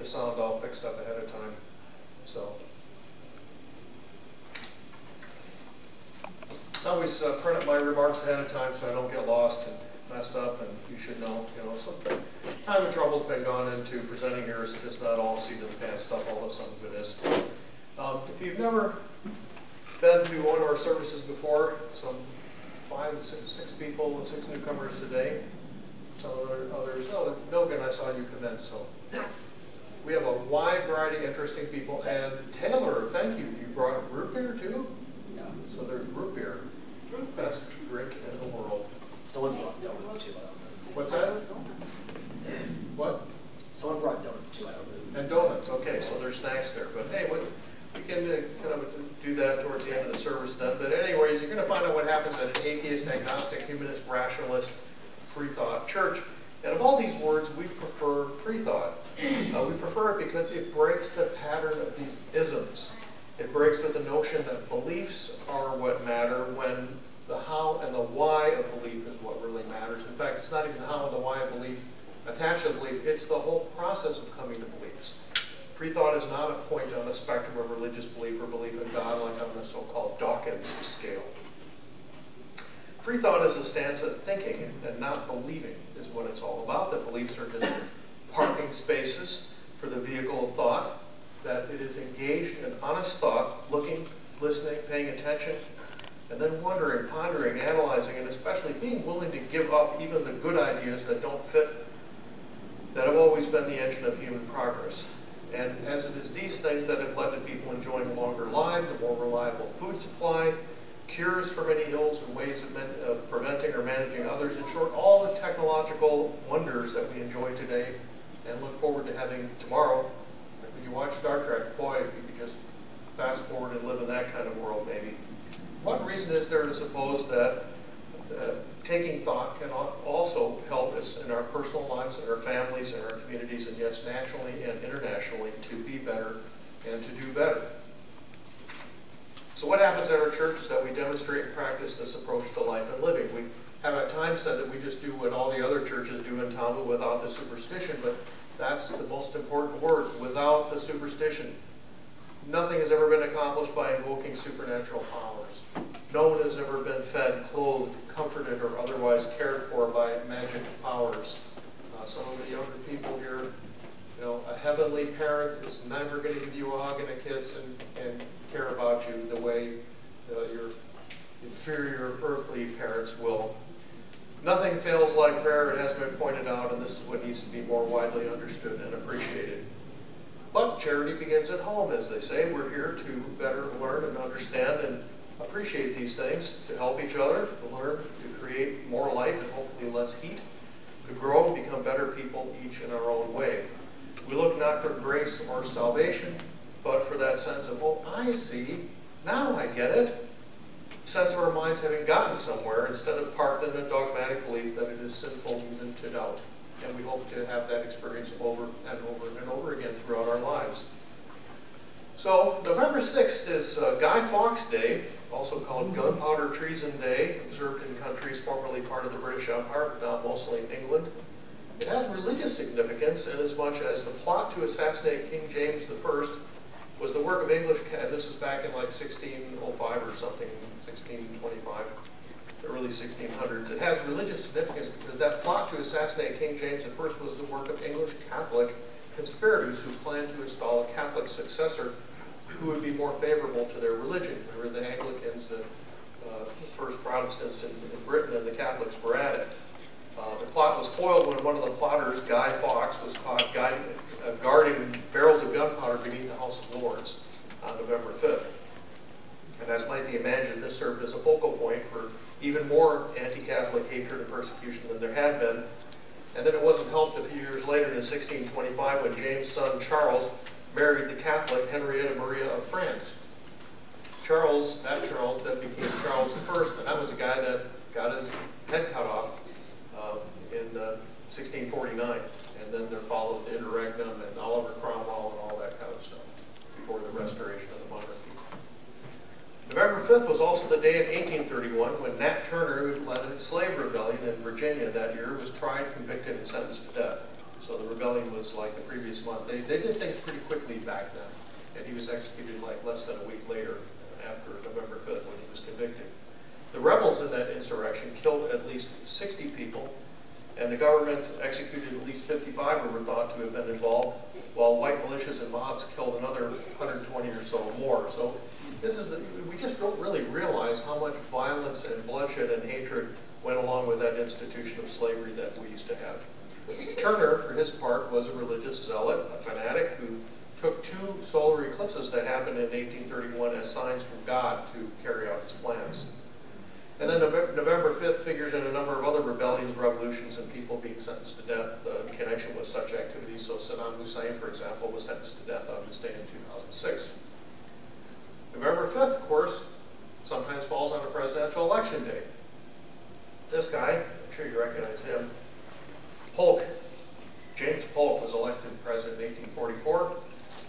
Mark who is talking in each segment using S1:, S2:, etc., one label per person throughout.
S1: sound all fixed up ahead of time. So I always print up my remarks ahead of time so I don't get lost and messed up, and you should know, some time and trouble's been gone into presenting here. It's not all seat in the pants stuff, although some of it is. If you've never been to one of our services before, some 6 people and 6 newcomers today. Some others, Milgan, I saw you come in, so. We have a wide variety of interesting people, and Taylor, thank you. You brought root beer too?
S2: Yeah.
S1: So there's root beer. Best drink in the world.
S2: Someone brought donuts too.
S1: What's that? What?
S2: Someone brought donuts too. I don't know.
S1: And donuts. Okay, so there's snacks there. But hey, we can kind of do that towards the end of the service then. But anyways, you're going to find out what happens at an atheist, agnostic, humanist, rationalist, Freethought church. And of all these words, we prefer Freethought. We prefer it because it breaks the pattern of these isms. It breaks with the notion that beliefs are what matter when the how and the why of belief is what really matters. In fact, it's not even the how and the why of belief attached to belief, it's the whole process of coming to beliefs. Freethought is not a point on the spectrum of religious belief or belief in God like on the so-called Dawkins scale. Freethought is a stance of thinking and not believing is what it's all about. That beliefs are just parking spaces for the vehicle of thought, that it is engaged in honest thought, looking, listening, paying attention, and then wondering, pondering, analyzing, and especially being willing to give up even the good ideas that don't fit, that have always been the engine of human progress. And as it is these things that have led to people enjoying longer lives, a more reliable food supply, cures for many ills and ways of preventing or managing others. In short, all the technological wonders that we enjoy today and look forward to having tomorrow. Like when you watch Star Trek, boy, you could just fast forward and live in that kind of world maybe. What reason is there to suppose that taking thought can also help us in our personal lives, in our families, in our communities, and yes, nationally and internationally, to be better and to do better? So what happens at our church is that we demonstrate and practice this approach to life and living. We have at times said that we just do what all the other churches do in town, but without the superstition, but that's the most important word, without the superstition. Nothing has ever been accomplished by invoking supernatural powers. No one has ever been fed, clothed, comforted, or otherwise cared for by magic powers. Some of the younger people here, a heavenly parent is never going to give you a hug and a kiss and care about you the way your inferior earthly parents will. Nothing fails like prayer, it has been pointed out, and this is what needs to be more widely understood and appreciated. But charity begins at home, as they say. We're here to better learn and understand and appreciate these things, to help each other, to learn, to create more light and hopefully less heat, to grow and become better people each in our own way. We look not for grace or salvation, but for that sense of, well, I see, now I get it. Sense of our minds having gotten somewhere instead of parked in a dogmatic belief that it is sinful even to doubt. And we hope to have that experience over and over and over again throughout our lives. So November 6th is Guy Fawkes Day, also called Gunpowder Treason Day, observed in countries formerly part of the British Empire, but now mostly in England. It has religious significance inasmuch as the plot to assassinate King James I was the work of English, and this is back in like 1605 or something, 1625, the early 1600s. It has religious significance because that plot to assassinate King James I was the work of English Catholic conspirators who planned to install a Catholic successor who would be more favorable to their religion. There were the Anglicans, the first Protestants in Britain, and the Catholics were at it. The plot was foiled when one of the plotters, Guy Fawkes, was caught guarding barrels of gunpowder beneath the House of Lords on November 5th. And as might be imagined, this served as a focal point for even more anti-Catholic hatred and persecution than there had been. And then it wasn't helped a few years later in 1625 when James' son Charles married the Catholic Henrietta Maria of France. Charles then became Charles I, and that was the guy that got his head cut off in 1649. And then there followed the interregnum and Oliver Cromwell and all that kind of stuff before the restoration of the monarchy. November 5th was also the day in 1831 when Nat Turner, who led a slave rebellion in Virginia that year, was tried, convicted, and sentenced to death. So the rebellion rebellion was like the previous month. They did things pretty quickly back then, and he was executed like less than a week later after November 5th when he was convicted. The rebels in that insurrection killed at least 60 people, and the government executed at least 55 who were thought to have been involved, while white militias and mobs killed another 120 or so more. So this is we just don't really realize how much violence and bloodshed and hatred went along with that institution of slavery that we used to have. Turner, for his part, was a religious zealot, a fanatic who took 2 solar eclipses that happened in 1831 as signs from God to carry out his plans. And then November 5th figures in a number of other rebellions, revolutions, and people being sentenced to death in connection with such activities. So Saddam Hussein, for example, was sentenced to death on this day in 2006. November 5th, of course, sometimes falls on a presidential election day. This guy, I'm sure you recognize him, Polk. James Polk was elected president in 1844.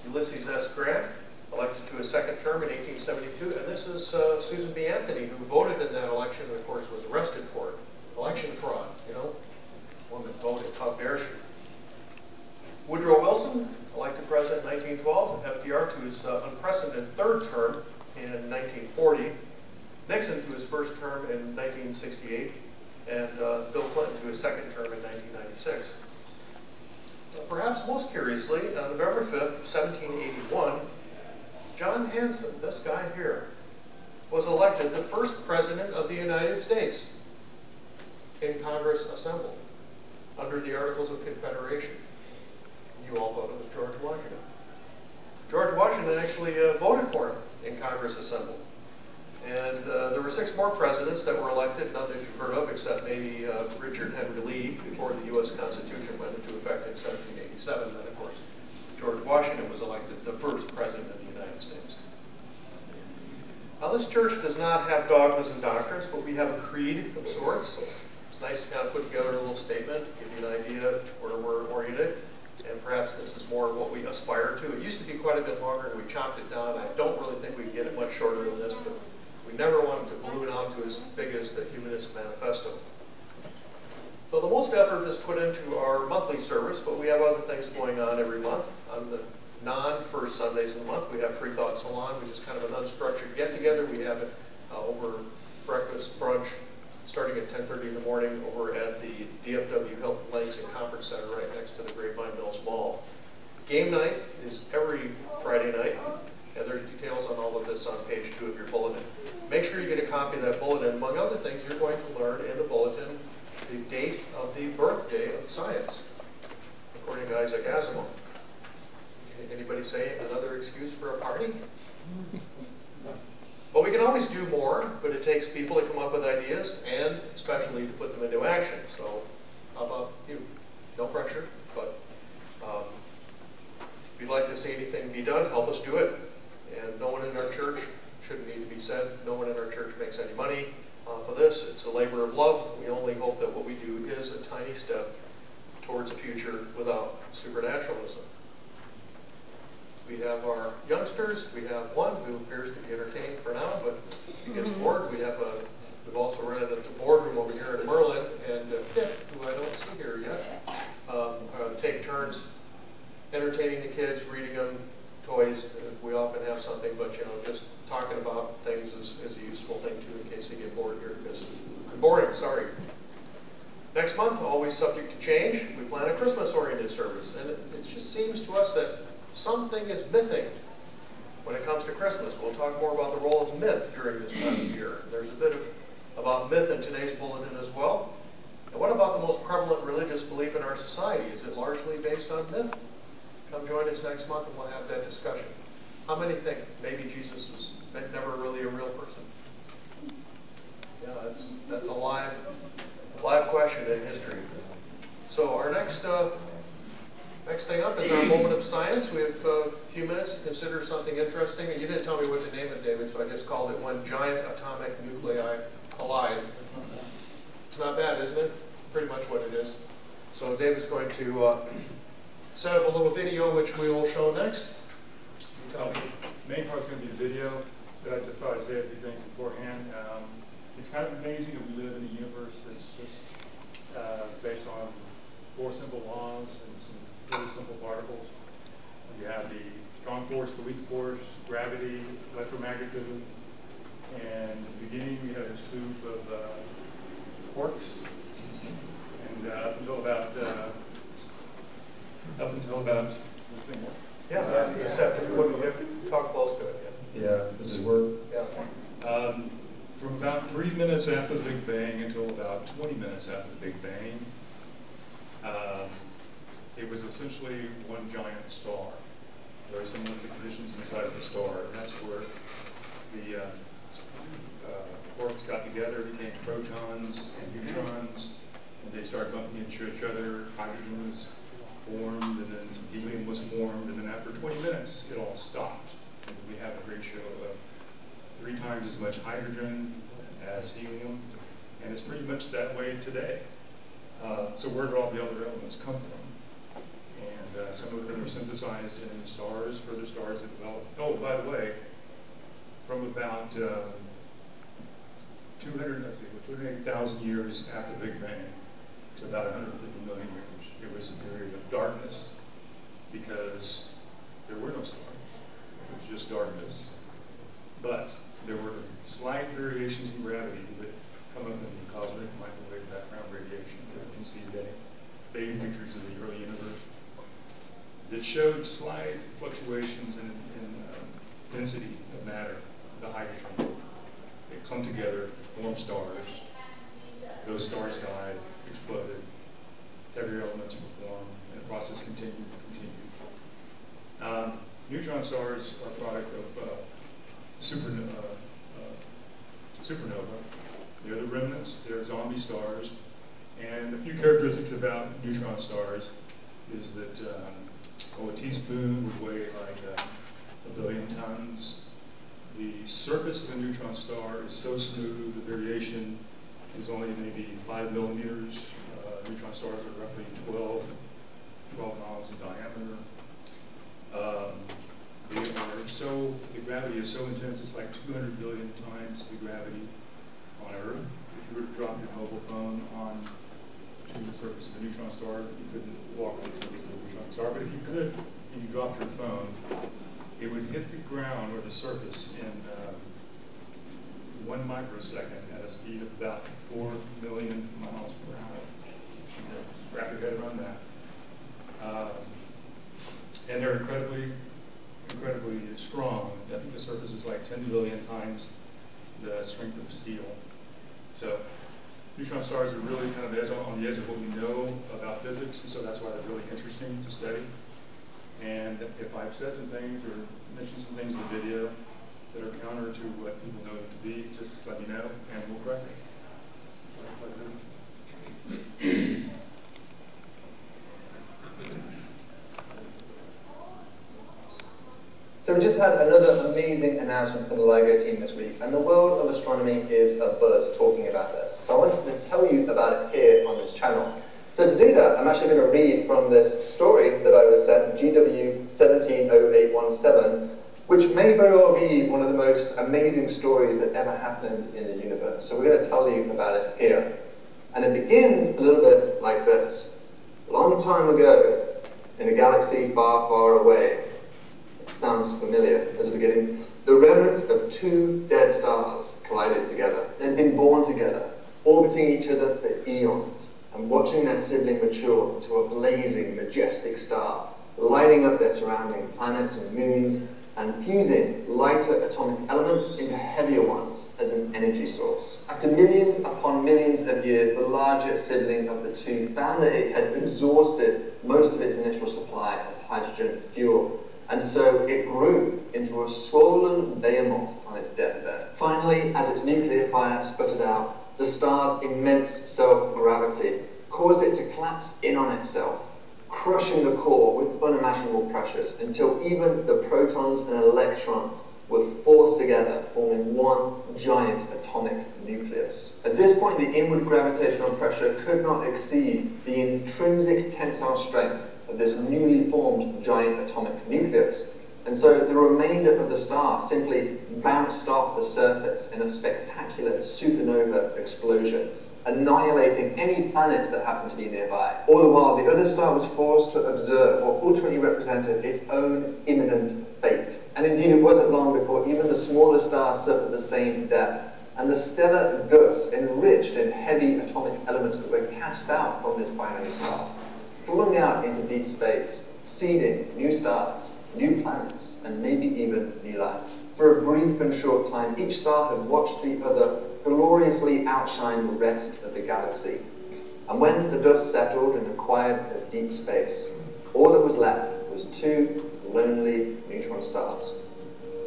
S1: Ulysses S. Grant, elected to his 2nd term in 1872, and this is Susan B. Anthony, who voted in that election and, of course, was arrested for it. Election fraud, you know? Woman voted, how dare she? Woodrow Wilson, elected president in 1912, FDR to his unprecedented 3rd term in 1940, Nixon to his 1st term in 1968, and Bill Clinton to his 2nd term in 1996. Perhaps most curiously, on November 5th, 1781, John Hanson, this guy here, was elected the 1st president of the United States in Congress assembled under the Articles of Confederation. You all thought it was George Washington. George Washington actually voted for him in Congress assembled. And there were 6 more presidents that were elected, none that you've heard of, except maybe Richard Henry Lee, before the U.S. Constitution went into effect in 1787. Then, of course, George Washington was elected the 1st president of the United States. Now, this church does not have dogmas and doctrines, but we have a creed of sorts. It's nice to kind of put together a little statement, give you an idea of where we're oriented, and perhaps this is more what we aspire to. It used to be quite a bit longer, and we chopped it down. I don't really think we can get it much shorter than this, but we never wanted to balloon out to as big as the Humanist Manifesto. So the most effort is put into our monthly service, but we have other things going on every month. On the non-first Sundays of the month, we have Freethought Salon, which is kind of an unstructured get-together. We have it over breakfast, brunch, starting at 10:30 in the morning over at the DFW Hilton Lakes and Conference Center right next to the Grapevine Mills Mall. Game night is every Friday night, and there's details on all of this on page 2 of your bulletin. Make sure you get a copy of that bulletin. Among other things, you're going to learn in the bulletin the date of the birthday of science, according to Isaac Asimov. Anybody say another excuse for a party? But we can always do more, but it takes people to come up with ideas and especially to put them into action. So how about you? No pressure, but if you'd like to see anything be done, help us do it. And no one in our church, shouldn't need to be said, no one in our church makes any money for this. It's a labor of love. We only hope that what we do is a tiny step towards a future without supernaturalism. We have our youngsters. We have one who appears to be entertained for now, but if he gets bored, we've also rented the boardroom over here in Merlin, and Kip, who I don't see here yet, take turns entertaining the kids, reading them toys. We often have something, but just talking about things is a useful thing too, in case they get bored here, because I'm boring, sorry. Next month, always subject to change, we plan a Christmas-oriented service, and it just seems to us that something is mything when it comes to Christmas. We'll talk more about the role of myth during this time of year. There's a bit about myth in today's bulletin as well. And what about the most prevalent religious belief in our society? Is it largely based on myth? Come join us next month and we'll have that discussion. How many think maybe Jesus was never really a real person? Yeah, that's a live question in history. So our next thing up is our moment of science. We have a few minutes to consider something interesting. And you didn't tell me what to name it, David, so I just called it When Giant Atomic Nuclei Collide. It's not bad, isn't it? Pretty much what it is. So David's going to set up a little video, which we will show next. You tell me.
S3: The main part's going to be the video, but I just thought I'd say a few things beforehand. It's kind of amazing that we live in a universe that's just based on 4 simple laws and some really simple particles. You have the strong force, the weak force, gravity, electromagnetism, and at the beginning we had a soup of quarks, and up until about this thing.
S1: Yeah, except you wouldn't have to talk close to it.
S4: Yeah, does it work?
S1: Yeah.
S3: From about 3 minutes after the Big Bang until about 20 minutes after the Big Bang, it was essentially one giant star. Very similar to the conditions inside of the star. And that's where the quarks got together, became protons and neutrons, and they started bumping into each other. Hydrogen was formed, and then helium was formed, and then after 20 minutes, it all stopped. And we have a ratio of 3 times as much hydrogen as helium, and it's pretty much that way today. So where did all the other elements come from? And some of them are synthesized in stars, further stars that developed. Oh, by the way, from about 280,000 years after the Big Bang to about 150 million years, it was a period of darkness because there were no stars. It was just darkness. But there were slight variations in gravity that come up in the cosmic microwave background radiation that you can see today. Baby pictures of the early universe that showed slight fluctuations in density of matter, the hydrogen. They come together, form stars. Those stars died, exploded. Heavier elements were formed, and the process continued. Neutron stars are a product of supernova. They're the remnants, they're zombie stars. And a few characteristics about neutron stars is that a teaspoon would weigh like 1 billion tons. The surface of a neutron star is so smooth, the variation is only maybe 5 millimeters. Neutron stars are roughly 12 miles in diameter. The gravity is so intense, it's like 200 billion times the gravity on Earth. If you were to drop your mobile phone on to the surface of a neutron star, you couldn't walk on the surface of a neutron star. But if you could, and you dropped your phone, it would hit the ground or the surface in 1 microsecond at a speed of about 4 million miles per hour. Wrap your head around that. And they're incredibly strong. I think the surface is like 10 billion times the strength of steel. So neutron stars are really kind of on the edge of what we know about physics, and so that's why they're really interesting to study. And if I've said some things or mentioned some things in the video that are counter to what people know them to be, just let me know and we'll correct it.
S5: So we just had another amazing announcement from the LIGO team this week, and the world of astronomy is abuzz talking about this. So I wanted to tell you about it here on this channel. So to do that, I'm actually going to read from this story that I was sent, GW 170817, which may very well be one of the most amazing stories that ever happened in the universe. So we're going to tell you about it here. And it begins a little bit like this. A long time ago, in a galaxy far, far away, sounds familiar as a beginning, the remnants of 2 dead stars collided together. They'd been born together, orbiting each other for eons, and watching their sibling mature into a blazing, majestic star, lighting up their surrounding planets and moons, and fusing lighter atomic elements into heavier ones as an energy source. After millions upon millions of years, the larger sibling of the 2 found that it had exhausted most of its initial supply of hydrogen fuel. And so it grew into a swollen behemoth on its deathbed. Finally, as its nuclear fire sputtered out, the star's immense self-gravity caused it to collapse in on itself, crushing the core with unimaginable pressures until even the protons and electrons were forced together, forming one giant atomic nucleus. At this point, the inward gravitational pressure could not exceed the intrinsic tensile strength of this newly formed giant atomic nucleus. And so the remainder of the star simply bounced off the surface in a spectacular supernova explosion, annihilating any planets that happened to be nearby. All the while, the other star was forced to observe what ultimately represented its own imminent fate. And indeed, it wasn't long before even the smaller stars suffered the same death, and the stellar dust, enriched in heavy atomic elements that were cast out from this binary star, flung out into deep space, seeding new stars, new planets, and maybe even new life. For a brief and short time, each star had watched the other gloriously outshine the rest of the galaxy. And when the dust settled in the quiet of deep space, all that was left was two lonely neutron stars.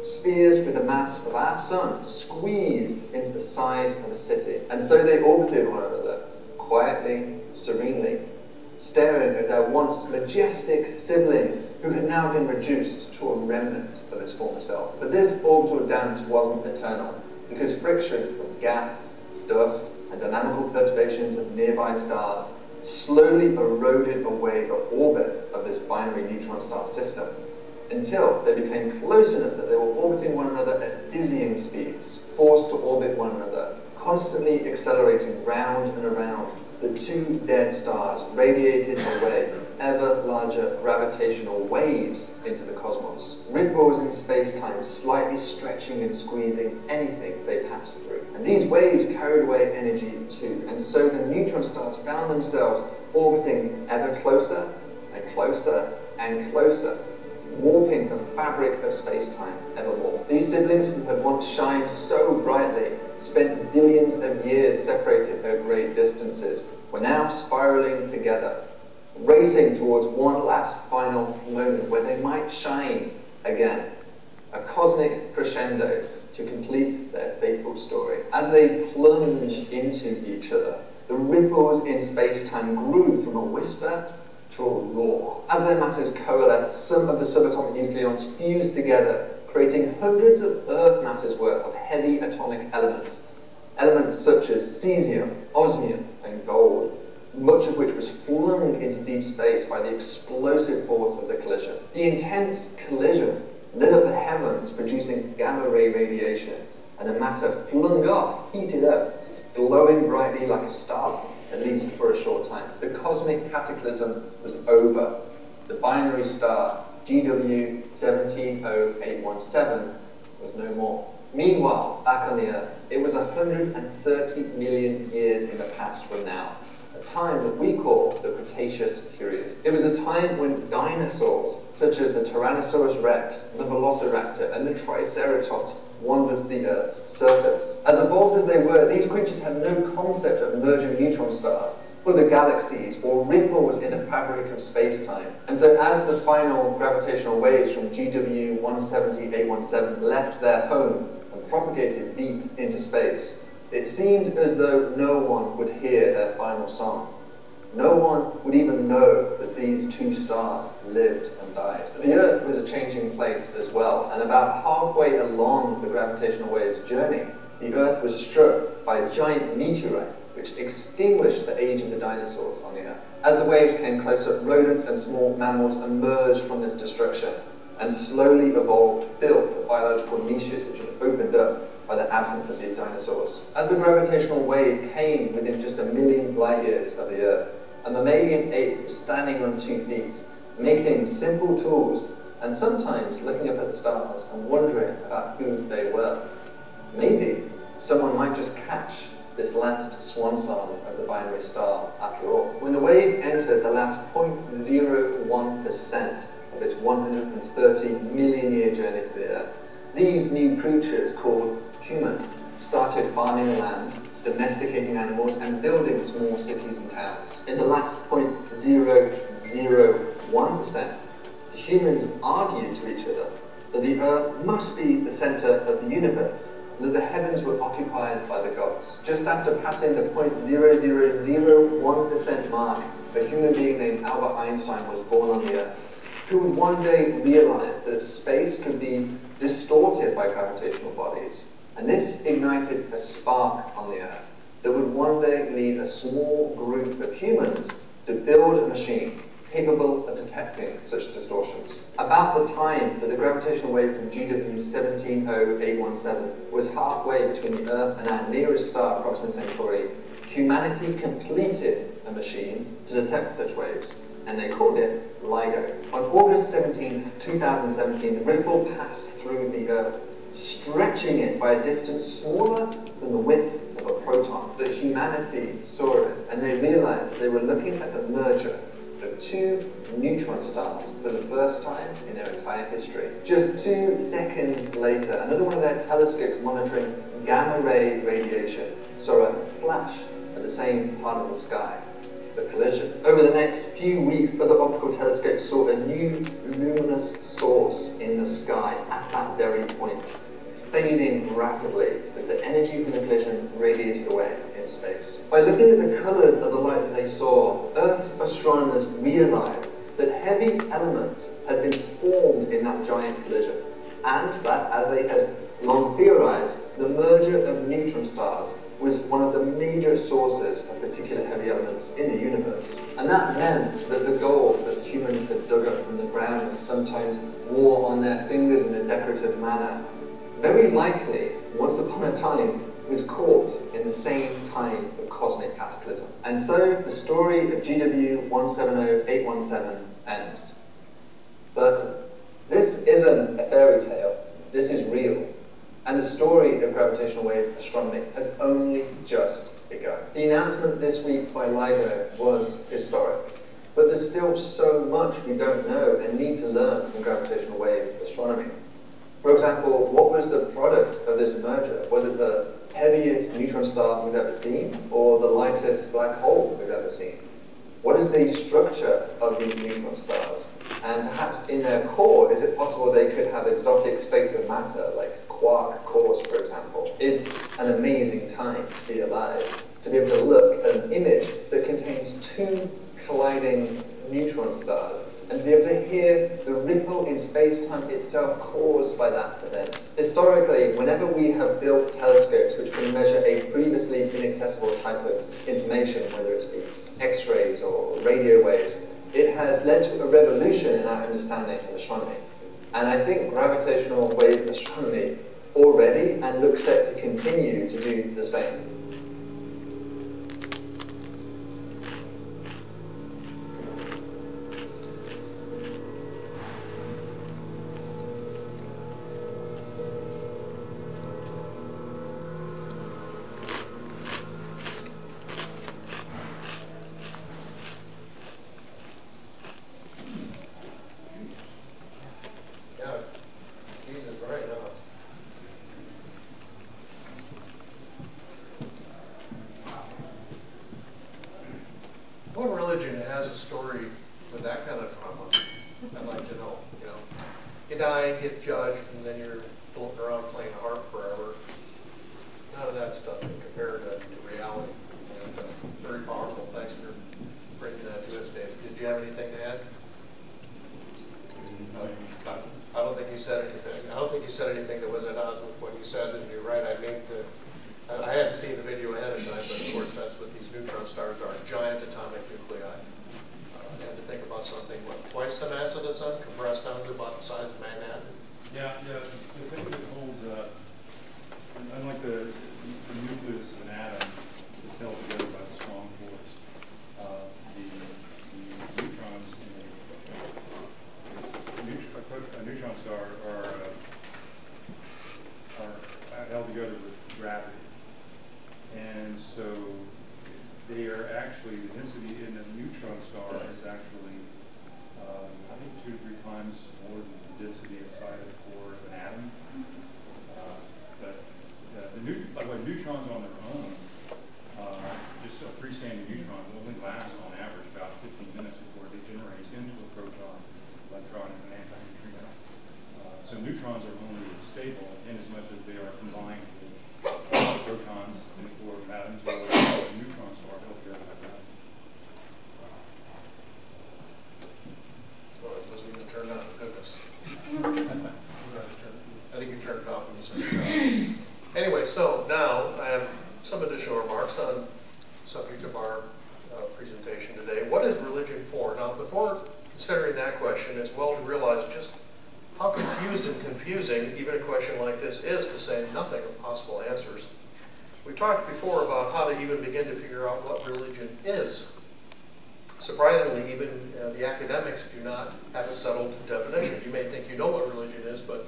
S5: Spheres with the mass of our sun squeezed into the size of a city. And so they orbited one another, quietly, serenely, staring at their once majestic sibling who had now been reduced to a remnant of its former self. But this orbital dance wasn't eternal, because friction from gas, dust, and dynamical perturbations of nearby stars slowly eroded away the orbit of this binary neutron star system, until they became close enough that they were orbiting one another at dizzying speeds, forced to orbit one another, constantly accelerating round and around. The two dead stars radiated away ever larger gravitational waves into the cosmos, ripples in space-time slightly stretching and squeezing anything they passed through. And these waves carried away energy too, and so the neutron stars found themselves orbiting ever closer and closer and closer, warping the fabric of space-time evermore. These siblings who had once shined so brightly, spent billions of years separated over great distances, were now spiraling together, racing towards one last final moment where they might shine again, a cosmic crescendo to complete their fateful story. As they plunged into each other, the ripples in space-time grew from a whisper to a roar. As their masses coalesced, some of the subatomic nucleons fused together, creating hundreds of Earth masses worth of heavy atomic elements. Elements such as cesium, osmium, and gold, much of which was flung into deep space by the explosive force of the collision. The intense collision lit up the heavens, producing gamma-ray radiation, and the matter flung off, heated up, glowing brightly like a star, at least for a short time. The cosmic cataclysm was over. The binary star, GW 170817, was no more. Meanwhile, back on the Earth, it was 130 million years in the past from now, a time that we call the Cretaceous period. It was a time when dinosaurs, such as the Tyrannosaurus rex, the Velociraptor, and the Triceratops wandered the Earth's surface. As evolved as they were, these creatures had no concept of merging neutron stars, other galaxies, or ripples in the fabric of space-time. And so as the final gravitational waves from GW 170817 left their home and propagated deep into space, it seemed as though no one would hear their final song. No one would even know that these two stars lived and died. The Earth was a changing place as well, and about halfway along the gravitational waves journey, the Earth was struck by a giant meteorite which extinguished the age of the dinosaurs on the Earth. As the waves came closer, rodents and small mammals emerged from this destruction and slowly evolved, filled the biological niches which had opened up by the absence of these dinosaurs. As the gravitational wave came within just 1 million light years of the Earth, a mammalian ape was standing on 2 feet, making simple tools and sometimes looking up at the stars and wondering about who they were. Maybe someone might just catch this last swan song of the binary star after all. When the wave entered the last 0.01% of its 130 million year journey to the Earth, these new creatures called humans started farming the land, domesticating animals, and building small cities and towns. In the last 0.001%, the humans argued to each other that the Earth must be the center of the universe, and that the heavens were occupied by the gods. Just after passing the 0.0001% mark, a human being named Albert Einstein was born on the Earth, who would one day realize that space could be distorted by gravitational bodies. And this ignited a spark on the Earth that would one day lead a small group of humans to build a machine capable of detecting such distortions. About the time that the gravitational wave from GW 170817 was halfway between the Earth and our nearest star, Proxima Centauri, humanity completed a machine to detect such waves, and they called it LIGO. On August 17, 2017, the ripple passed through the Earth, stretching it by a distance smaller than the width of a proton. But humanity saw it, and they realized that they were looking at the merger of two neutron stars for the first time in their entire history. Just 2 seconds later, another one of their telescopes monitoring gamma ray radiation saw a flash at the same part of the sky, the collision. Over the next few weeks, other optical telescopes saw a new luminous source in the sky at that very point, fading rapidly as the energy from the collision radiated away in space. By looking at the colors of the light that they saw, Earth's astronomers realized that heavy elements had been formed in that giant collision, and that, as they had long theorized, the merger of neutron stars was one of the major sources of particular heavy elements in the universe. And that meant that the gold that humans had dug up from the ground and sometimes wore on their fingers in a decorative manner, very likely, once upon a time, was caught in the same kind of cosmic cataclysm. And so the story of GW 170817 ends. But this isn't a fairy tale, this is real. And the story of gravitational wave astronomy has only just begun. The announcement this week by LIGO was historic, but there's still so much we don't know and need to learn from gravitational wave astronomy. For example, what was the product of this merger? Was it the heaviest neutron star we've ever seen, or the lightest black hole we've ever seen? What is the structure of these neutron stars? And perhaps in their core, is it possible they could have exotic states of matter, like quark cores, for example? It's an amazing time to be alive, to be able to look at an image that contains 2 colliding neutron stars, and to be able to hear the ripple in space-time itself caused by that event. Historically, whenever we have built telescopes which can measure a previously inaccessible type of information, whether it's be X-rays or radio waves, it has led to a revolution in our understanding of astronomy. And I think gravitational wave astronomy already and looks set to continue to do the same.
S1: Get judged, and then you're floating around playing harp forever. None of that stuff can compare to reality. And very powerful. Thanks for bringing that to us, Dave. Did you have anything to add? I don't think you said anything. I don't think you said anything that was at odds with what you said, and you're right. I hadn't seen the video ahead of time, but of course that's what these neutron stars are, giant atomic nuclei. I had to think about something, what, twice the mass of the sun, compressed down to about the size of Manhattan?
S3: Yeah, the thing that holds, unlike the nucleus of an atom, it's held together by the strong force. The neutrons in a neutron star are held together with gravity. And so they are actually, the density in a neutron star is actually, I think 2 to 3 times more than the density inside of the core of an atom. By the way, neutrons on their own, just a freestanding neutron will only last on average about 15 minutes before it degenerates into a proton, electron, and an antineutrino. So neutrons are only stable in as much as they are combined with protons in the core of atoms, or neutrons are held together like that.
S1: Well, it wasn't even turned on, goodness. I think you turned it off when you said it. Anyway, so now I have some additional remarks on the subject of our presentation today. What is religion for? Now, before considering that question, it's well to realize just how confused and confusing even a question like this is, to say nothing of possible answers. We talked before about how to even begin to figure out what religion is. Surprisingly, even the academics do not have a settled definition. You may think you know what religion is, but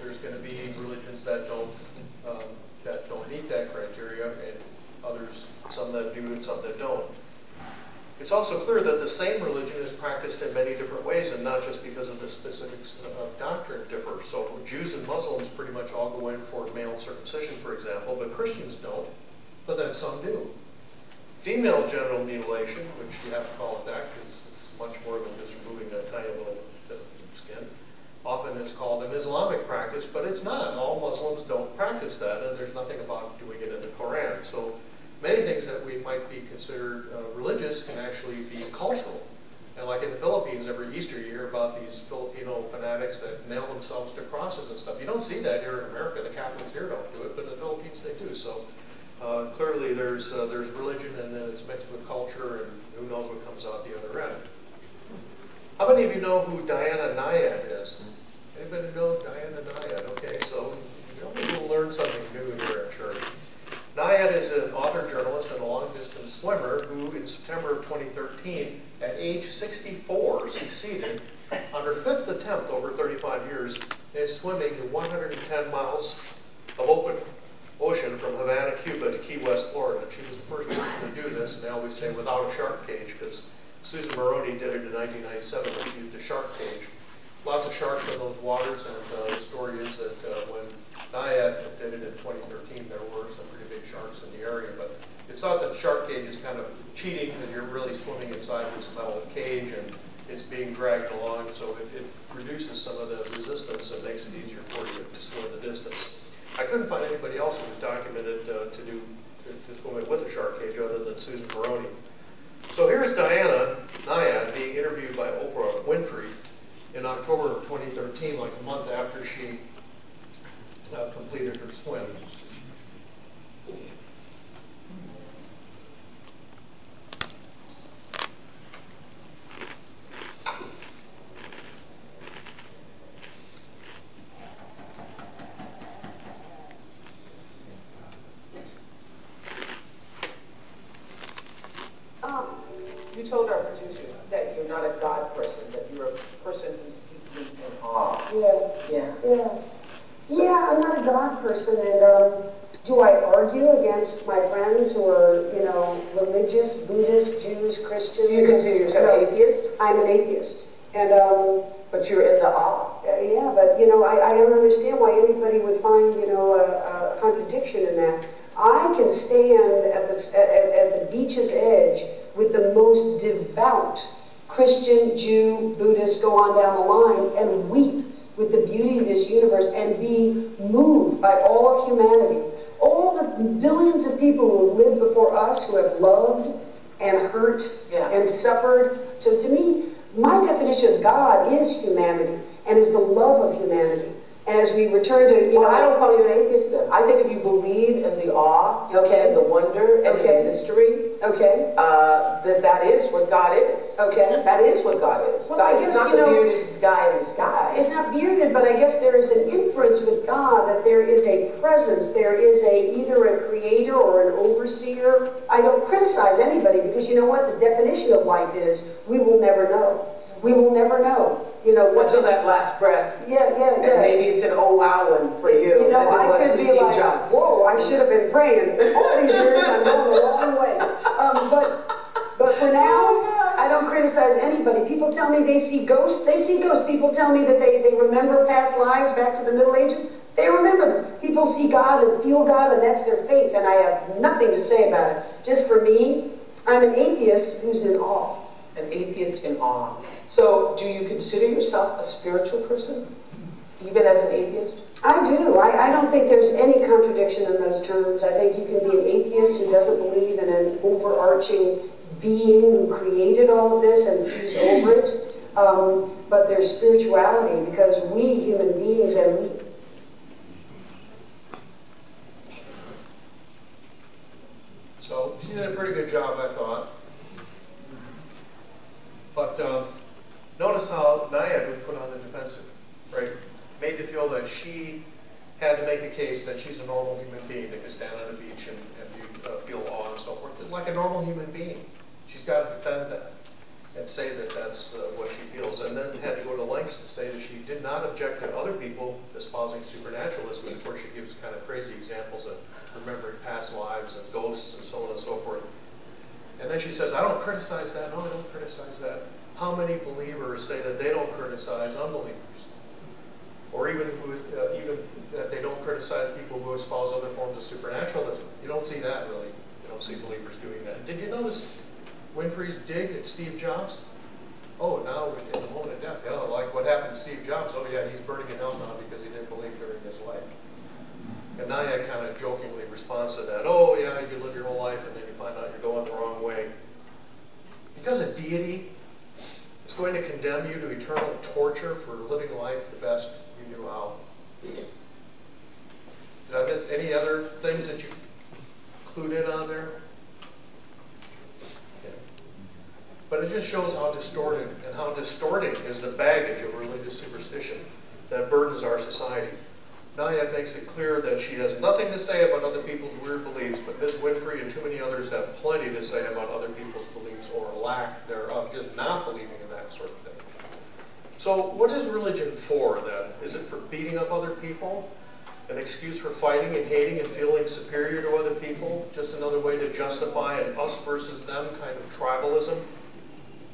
S1: there's going to be religions that don't meet that criteria, and others, some that do and some that don't. It's also clear that the same religion is practiced in many different ways, and not just because of the specifics of doctrine differ. So Jews and Muslims pretty much all go in for male circumcision, for example, but Christians don't, but then some do. Female genital mutilation, which you have to call it that because it's much more than just removing a tiny little bit of skin, often is called an Islamic practice, but it's not. All Muslims don't practice that, and there's nothing about doing it in the Quran. So many things that we might be considered religious can actually be cultural. And like in the Philippines, every Easter you hear about these Filipino fanatics that nail themselves to crosses and stuff. You don't see that here in America. The Catholics here don't do it, but in the Philippines they do. So clearly there's religion, and then it's mixed with culture, and who knows what comes out the other end. How many of you know who Diana Nyad is? Anybody know Diana Nyad? Okay, so you'll learn something new here at church. Nyad is an author, journalist, and a long-distance swimmer who, in September of 2013, at age 64, succeeded on her 5th attempt over 35 years in swimming the 110 miles of open ocean from Havana, Cuba to Key West, Florida. She was the first person to do this, and they always say without a shark cage, because Susan Maroney did it in 1997 when she used a shark cage. Lots of sharks in those waters, and the story is that when Nyad did it in 2013, there were some pretty big sharks in the area, but it's thought that the shark cage is kind of cheating because you're really swimming inside this metal cage and it's being dragged along, so it reduces some of the resistance and makes it easier for you to swim the distance. I couldn't find anybody else who was documented to swim it with a shark cage other than Susan Maroney. So here's Diana Nyad being interviewed by Oprah Winfrey in October of 2013, like a month after she completed her swim.
S4: You told our producer that you're not a God person, that you're a person who's deeply in awe.
S6: Yeah, I'm not a God person, and do I argue against my friends who are, religious, Buddhist, Jews, Christians?
S4: Do you consider yourself an atheist?
S6: I'm an atheist, and
S4: but you're in the awe.
S6: yeah, but I don't understand why anybody would find a contradiction in that. I can stand at the beach's edge with the most devout Christian, Jew, Buddhist, go on down the line, and weep with the beauty of this universe and be moved by all of humanity. All the billions of people who have lived before us, who have loved and hurt and suffered. So to me, my definition of God is humanity and is the love of humanity. And as we return to,
S4: Well, I don't call you an atheist then. I think if you believe in the awe and the wonder and the mystery, that is what God is. That is what God is.
S6: Well,
S4: God
S6: I guess,
S4: is not the bearded guy in the sky.
S6: It's not bearded, but I guess there is an inference with God that there is a presence, there is either a creator or an overseer. I don't criticize anybody because you know what? The definition of life is we will never know. We will never know.
S4: Until that last breath.
S6: Yeah.
S4: And maybe it's an oh wow one for you, as it
S6: I
S4: was
S6: could
S4: for
S6: be
S4: Steve
S6: like,
S4: Jobs.
S6: whoa, I should have been praying. All these years I'm going the wrong way. But for now, I don't criticize anybody. People tell me they see ghosts. They see ghosts. People tell me that they remember past lives back to the Middle Ages. They remember them. People see God and feel God, and that's their faith, and I have nothing to say about it. Just for me, I'm an atheist who's in awe.
S4: An atheist in awe. So, do you consider yourself a spiritual person, even as an atheist?
S6: I do. I don't think there's any contradiction in those terms. I think you can be an atheist who doesn't believe in an overarching being who created all of this and sees over it. But there's spirituality because we human beings and we...
S1: So she did a pretty good job, I thought. But notice how Nyad was put on the defensive, right? Made to feel that she had to make the case that she's a normal human being that can stand on a beach and feel awe and so forth, like a normal human being. She's got to defend that and say that that's what she feels, and then had to go to lengths to say that she did not object to other people espousing supernaturalism. And of course, she gives kind of crazy examples of remembering past lives and ghosts and so on and so forth. And then she says, I don't criticize that. No, I don't criticize that. How many believers say that they don't criticize unbelievers? Or even that they don't criticize people who espouse other forms of supernaturalism. You don't see that, really. You don't see believers doing that. Did you notice Winfrey's dig at Steve Jobs? Oh, now in the moment of death, yeah, like what happened to Steve Jobs. Oh yeah, he's burning in hell now because he didn't believe during his life. And Naya kind of jokingly responds to that. Oh yeah, you live your whole life and then you find out you're going the wrong way. Because a deity is going to condemn you to eternal torture for living life the best you knew how. Did I miss any other things that you clued in on there? Yeah. But it just shows how distorted and how distorting is the baggage of religious superstition that burdens our society. Naya makes it clear that she has nothing to say about other people's weird beliefs, but Ms. Winfrey and too many others have plenty to say about other people's beliefs or lack thereof, just not believing in that sort of thing. So what is religion for, then? Is it for beating up other people? An excuse for fighting and hating and feeling superior to other people? Just another way to justify an us versus them kind of tribalism?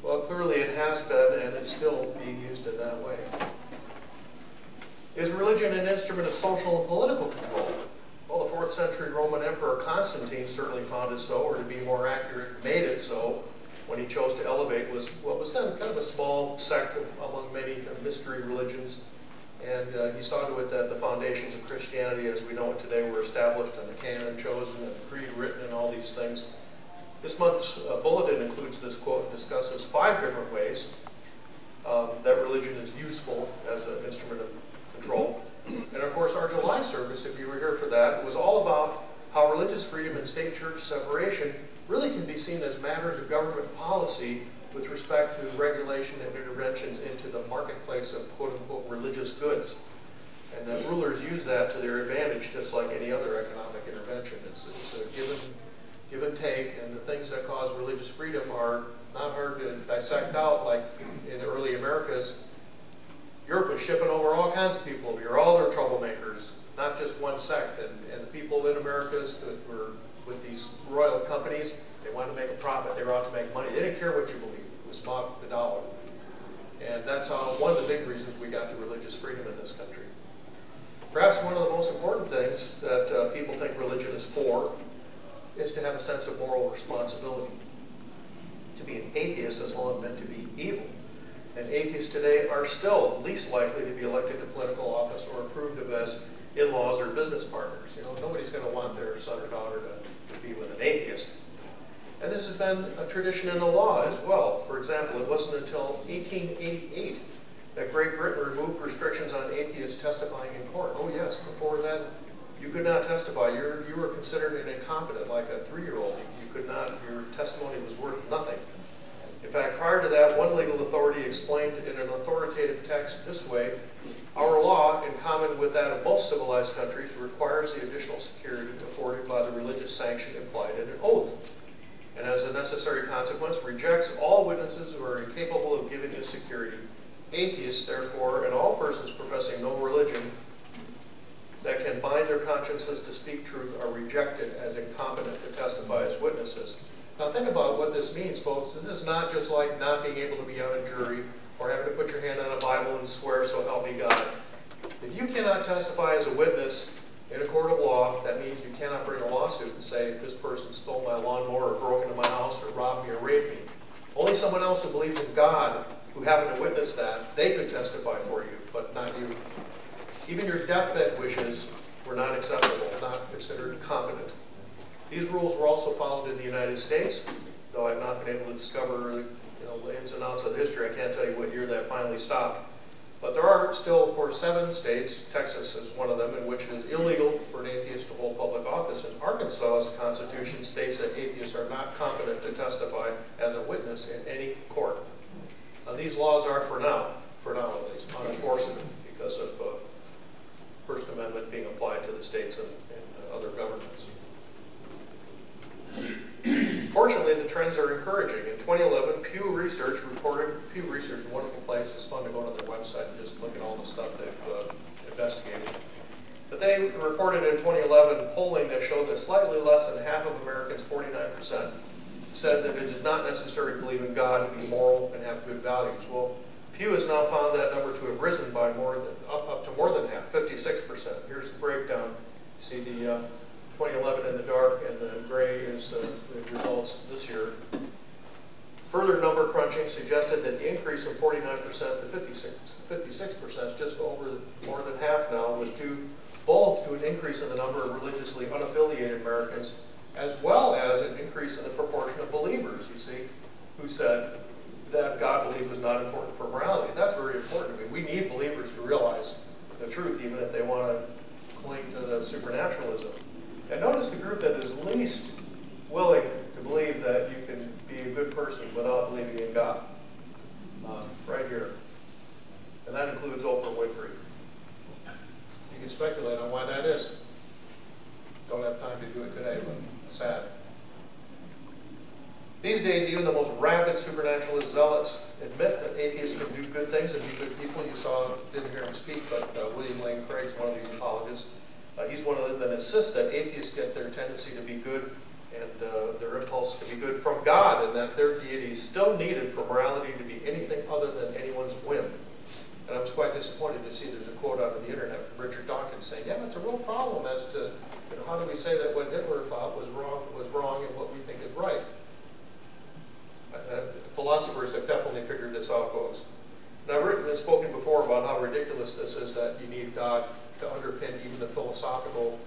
S1: Well, clearly it has been, and it's still being used in that way. Is religion an instrument of social and political control? Well, the 4th century Roman Emperor Constantine certainly found it so, or to be more accurate, made it so, when he chose to elevate what was then kind of a small sect among many mystery religions. And he saw to it that the foundations of Christianity as we know it today were established and the canon chosen and the creed written and all these things. This month's bulletin includes this quote and discusses 5 different ways that religion is useful as an instrument of control. And of course, our July service, if you were here for that, was all about how religious freedom and state-church separation really can be seen as matters of government policy with respect to regulation and interventions into the marketplace of quote-unquote religious goods. And that rulers use that to their advantage, just like any other economic intervention. It's a give and take, and the things that cause religious freedom are not hard to dissect out, like in the early Americas. Europe was shipping over all kinds of people. You're all their troublemakers, not just one sect. And the people in Americas that were with these royal companies, they wanted to make a profit. They were out to make money. They didn't care what you believed. It was about the dollar. And that's how one of the big reasons we got to religious freedom in this country. Perhaps one of the most important things that people think religion is for is to have a sense of moral responsibility. To be an atheist is all meant to be evil. And atheists today are still least likely to be elected to political office or approved of as in-laws or business partners. You know, nobody's going to want their son or daughter to be with an atheist. And this has been a tradition in the law as well. For example, it wasn't until 1888 that Great Britain removed restrictions on atheists testifying in court. Oh yes, before then, you could not testify. You were considered an incompetent, like a 3-year-old. You could not, your testimony was worth nothing. In fact, prior to that, one legal authority explained in an authoritative text this way: our law, in common with that of most civilized countries, requires the additional security afforded by the religious sanction implied in an oath, and as a necessary consequence, rejects all witnesses who are incapable of giving this security. Atheists, therefore, and all persons professing no religion that can bind their consciences to speak truth are rejected as incompetent to testify as witnesses. Now think about what this means, folks. This is not just like not being able to be on a jury or having to put your hand on a Bible and swear, so help me God. If you cannot testify as a witness in a court of law, that means you cannot bring a lawsuit and say, this person stole my lawnmower or broke into my house or robbed me or raped me. Only someone else who believes in God, who happened to witness that, they could testify for you, but not you. Even your deathbed wishes were not acceptable, not considered competent. These rules were also followed in the United States, though I've not been able to discover the ins and outs of the history. I can't tell you what year that finally stopped. But there are still, of course, 7 states, Texas is one of them, in which it is illegal for an atheist to hold public office. And Arkansas's constitution states that atheists are not competent to testify as a witness in any court. Now, these laws are, for now at least, unenforceable because of First Amendment then being applied to the states and other governments. Fortunately, the trends are encouraging. In 2011, Pew Research reported, Pew Research is a wonderful place. It's fun to go to their website and just look at all the stuff they've investigated. But they reported in 2011 polling that showed that slightly less than half of Americans, 49%, said that it is not necessary to believe in God to be moral and have good values. Well, Pew has now found that number to have risen by up to more than half, 56%. Here's the breakdown. You see the 2011 in the dark, and the gray is the results this year. Further number crunching suggested that the increase from 49% to 56%, just over more than half now, was due both to an increase in the number of religiously unaffiliated Americans, as well as an increase in the proportion of believers, you see, who said that God belief was not important for morality. That's very important. I mean, we need believers to realize the truth, even if they want to cling to the supernaturalism. And notice the group that is least willing to believe that you can be a good person without believing in God. Right here. And that includes Oprah Winfrey. You can speculate on why that is. Don't have time to do it today, but it's sad. These days, even the most rabid supernaturalist zealots admit that atheists can do good things and be good people. You didn't hear him speak, but William Lane Craig's one of these apologists. He's one of them that insists that atheists get their tendency to be good and their impulse to be good from God, and that their deity is still needed for morality to be anything other than anyone's whim. And I was quite disappointed to see there's a quote out on the internet from Richard Dawkins saying, yeah, it's a real problem as to how do we say that what Hitler thought was wrong and what we think is right. Philosophers have definitely figured this out, folks. And I've written and spoken before about how ridiculous this is, that you need God to underpin even the philosophical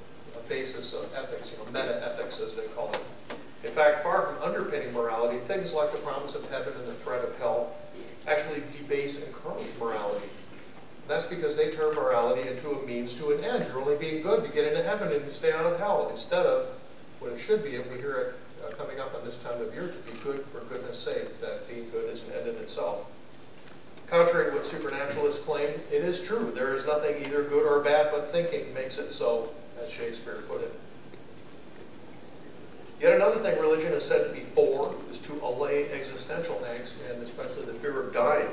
S1: basis of ethics, meta-ethics as they call it. In fact, far from underpinning morality, things like the promise of heaven and the threat of hell actually debase and corrupt morality. And that's because they turn morality into a means to an end. You're only being good to get into heaven and stay out of hell, instead of what it should be, and we hear it coming up on this time of year, to be good for goodness sake, that being good is an end in itself. Contrary to what supernaturalists claim, it is true. There is nothing either good or bad, but thinking makes it so, as Shakespeare put it. Yet another thing religion is said to be for is to allay existential angst, and especially the fear of dying.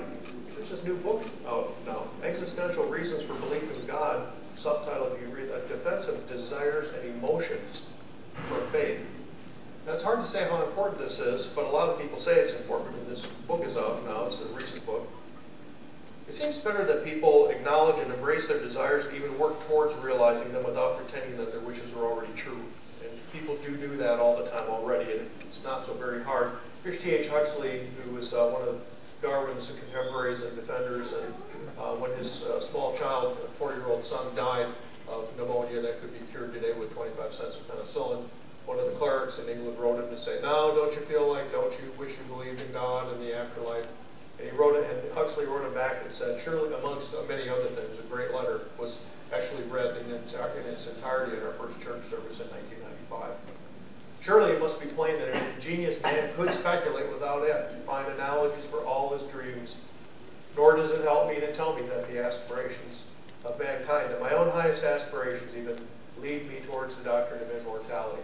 S1: There's this new book out now, Existential Reasons for Belief in God, subtitled, you read, A Defense of Desires and Emotions for Faith. Now, it's hard to say how important this is, but a lot of people say it's important, and this book is out now. It's a recent book. It seems better that people acknowledge and embrace their desires and even work towards realizing them without pretending that their wishes are already true. And people do that all the time already, and it's not so very hard. Here's T.H. Huxley, who was one of Darwin's contemporaries and defenders, and when his small child, a 4-year-old son, died of pneumonia that could be cured today with 25 cents of penicillin, one of the clerics in England wrote him to say, "Now, don't you wish you believed in God and the afterlife?" And he wrote it, and Huxley wrote it back and said, surely, amongst many other things, a great letter was actually read in its entirety at our first church service in 1995. Surely it must be plain that an ingenious man could speculate without end, find analogies for all his dreams. Nor does it help me to tell me that the aspirations of mankind, and my own highest aspirations even, lead me towards the doctrine of immortality.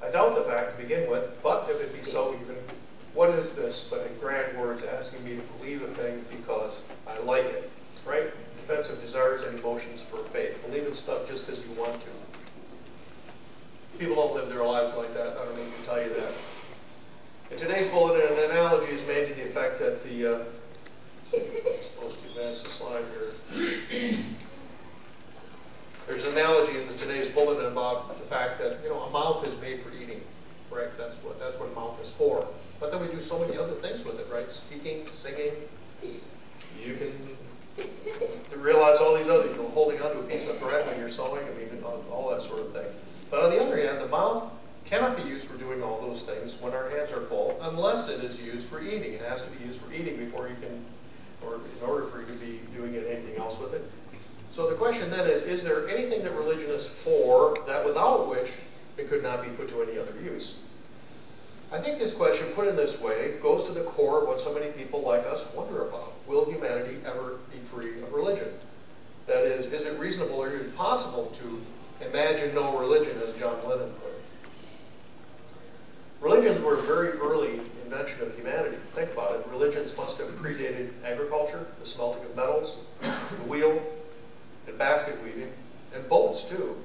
S1: I doubt the fact to begin with, but if it be so even, what is this but in grand words asking me to believe a thing because I like it, right? Defense of desires and emotions for faith. Believe in stuff just because you want to. People don't live their lives like that. I don't need to tell you that. In today's bulletin, an analogy is made to the effect that the, I'm supposed to advance the slide here. There's an analogy in today's bulletin about the fact that, a mouth is made for eating, right? That's what a mouth is for. But then we do so many other things with it, right? Speaking, singing. You can realize all these other, holding onto a piece of bread when you're sewing, all that sort of thing. But on the other hand, the mouth cannot be used for doing all those things when our hands are full, unless it is used for eating. It has to be used for eating before you can, or in order for you to be doing anything else with it. So the question then is there anything that religion is for that without which it could not be put to any other use? I think this question, put in this way, goes to the core of what so many people like us wonder about. Will humanity ever be free of religion? That is it reasonable or even possible to imagine no religion, as John Lennon put it? Religions were a very early invention of humanity. Think about it. Religions must have predated agriculture, the smelting of metals, the wheel, and basket weaving, and boats too.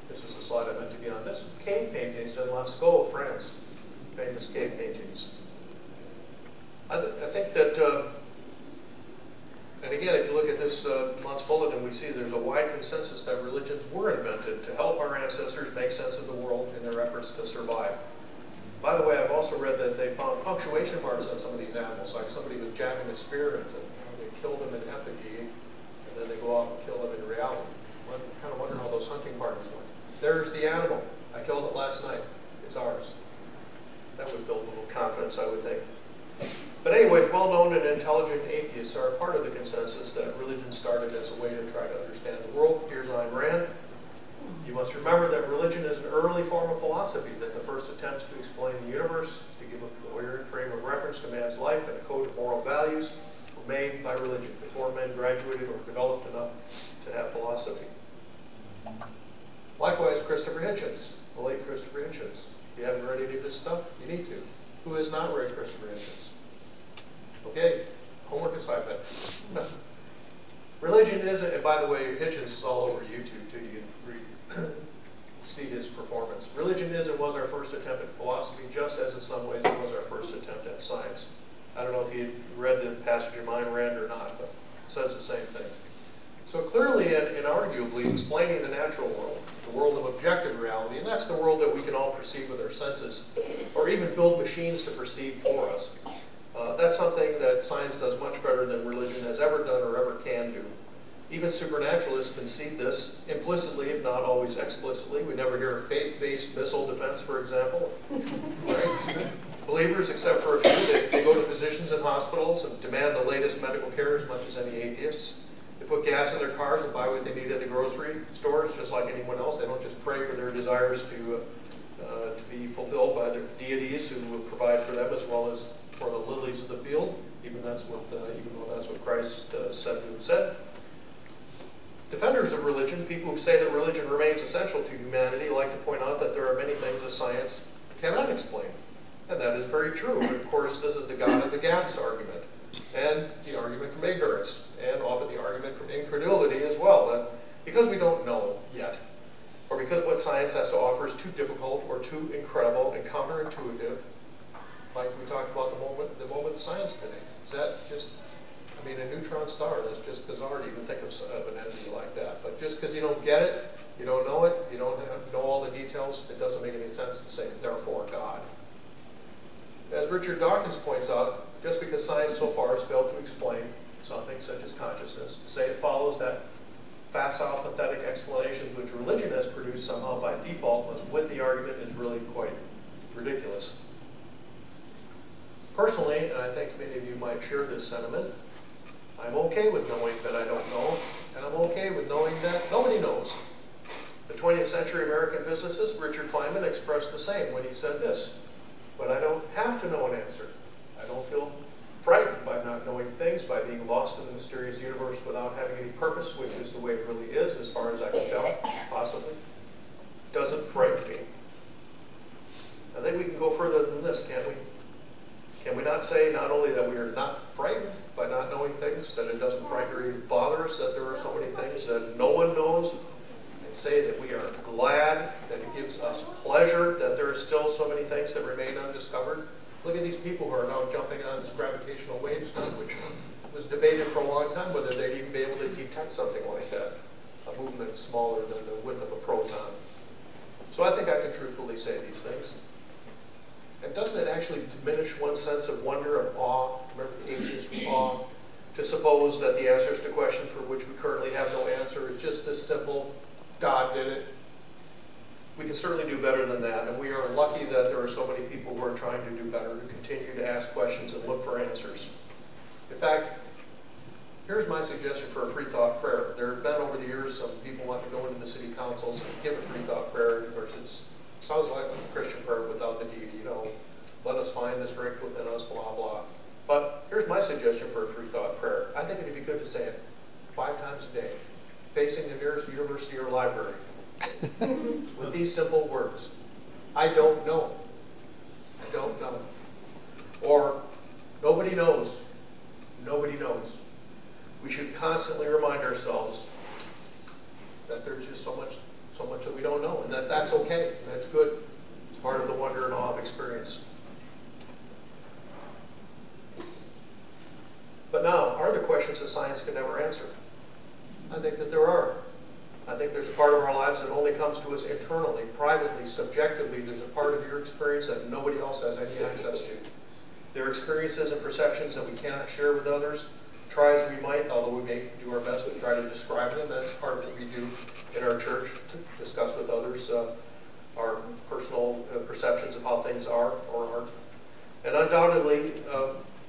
S1: This is a slide I meant to be on. This is cave paintings in Lascaux, France. Famous cave paintings. I think that, and again, if you look at this month's bulletin, we see there's a wide consensus that religions were invented to help our ancestors make sense of the world in their efforts to survive. By the way, I've also read that they found punctuation marks on some of these animals, like somebody was jabbing a spear into them. They killed them in effigy, and then they go off and kill them in reality. I kind of wonder how those hunting parties went. There's the animal. I killed it last night. It's ours. That would build a little confidence, I would think. But anyways, well-known and intelligent atheists are a part of the consensus that religion started as a way to try to understand the world. Here's Ayn Rand. You must remember that religion is an early form of philosophy, that the first attempts to explain the universe, to give a coherent frame of reference to man's life and a code of moral values, were made by religion before men graduated or developed enough to have philosophy. Likewise, Christopher Hitchens, the late Christopher Hitchens. If you haven't read any of this stuff, you need to. Who has not read Christopher Hitchens? Okay, homework assignment. Religion isn't, and by the way, Hitchens is all over YouTube too. You can see his performance. Religion is and was our first attempt at philosophy, just as in some ways it was our first attempt at science. I don't know if you read the passage of Ayn Rand or not, but it says the same thing. So clearly and arguably explaining the natural world, the world of objective reality, and that's the world that we can all perceive with our senses, or even build machines to perceive for us. That's something that science does much better than religion has ever done or ever can do. Even supernaturalists concede this implicitly, if not always explicitly. We never hear of faith-based missile defense, for example. Right? Believers, except for a few, they go to physicians and hospitals and demand the latest medical care as much as any atheists. They put gas in their cars and buy what they need at the grocery stores, just like anyone else. They don't just pray for their desires to be fulfilled by their deities who will provide for them as well as for the lilies of the field, even though that's what Christ said to have said. Defenders of religion, people who say that religion remains essential to humanity, like to point out that there are many things that science cannot explain. And that is very true. But of course, this is the God of the gaps argument, and the argument from ignorance, and often the argument from incredulity as well. That because we don't know yet, or because what science has to offer is too difficult or too incredible and counterintuitive, like we talked about the moment of science today. Is that just, I mean, a neutron star, that's just bizarre to even think of an entity like that. But just because you don't get it, you don't know it, you don't know all the details, it doesn't make any sense to say, therefore, God. As Richard Dawkins points out, just because science so far has failed to explain something such as consciousness, to say it follows that facile, pathetic explanations which religion has produced somehow by default must win the argument is really quite ridiculous. Personally, and I think many of you might share this sentiment, I'm okay with knowing that I don't know, and I'm okay with knowing that nobody knows. The 20th century American physicist Richard Feynman expressed the same when he said this, but I don't have to know an answer. I don't feel frightened by not knowing things, by being lost in the mysterious universe without having any purpose, which is the way it really is, as far as I can tell, possibly. Doesn't frighten me. I think we can go further than this, can't we? Can we not say not only that we are not frightened by not knowing things, that it doesn't frighten or even bother us that there are so many things that no one knows, and say that we are glad, that it gives us pleasure that there are still so many things that remain undiscovered? Look at these people who are now jumping on this gravitational wave stuff, which was debated for a long time whether they'd even be able to detect something like that, a movement smaller than the width of a proton. So I think I can truthfully say these things. And doesn't it actually diminish one's sense of wonder and awe, remember atheist awe, to suppose that the answers to questions for which we currently have no answer is just this simple, God did it? We can certainly do better than that, and we are lucky that there are so many people who are trying to do better, to continue to ask questions and look for answers. In fact, here's my suggestion for a free thought prayer. There have been over the years some people want to go into the city councils and give a free thought prayer. Of course, it sounds like a Christian prayer without the deity, you know, let us find the strength within us, blah, blah. But here's my suggestion for a free thought prayer. I think it'd be good to say it 5 times facing the nearest university or library with these simple words: I don't know. I don't know. Or, nobody knows. Nobody knows. We should constantly remind ourselves that there's just so much that we don't know, and that's okay. That's good. It's part of the wonder and awe of experience. But now, are there questions that science can never answer? I think that there are. I think there's a part of our lives that only comes to us internally, privately, subjectively. There's a part of your experience that nobody else has any access to. There are experiences and perceptions that we cannot share with others. Try as we might, although we may do our best to try to describe them. That's part of what we do in our church, to discuss with others our personal perceptions of how things are or aren't. And undoubtedly,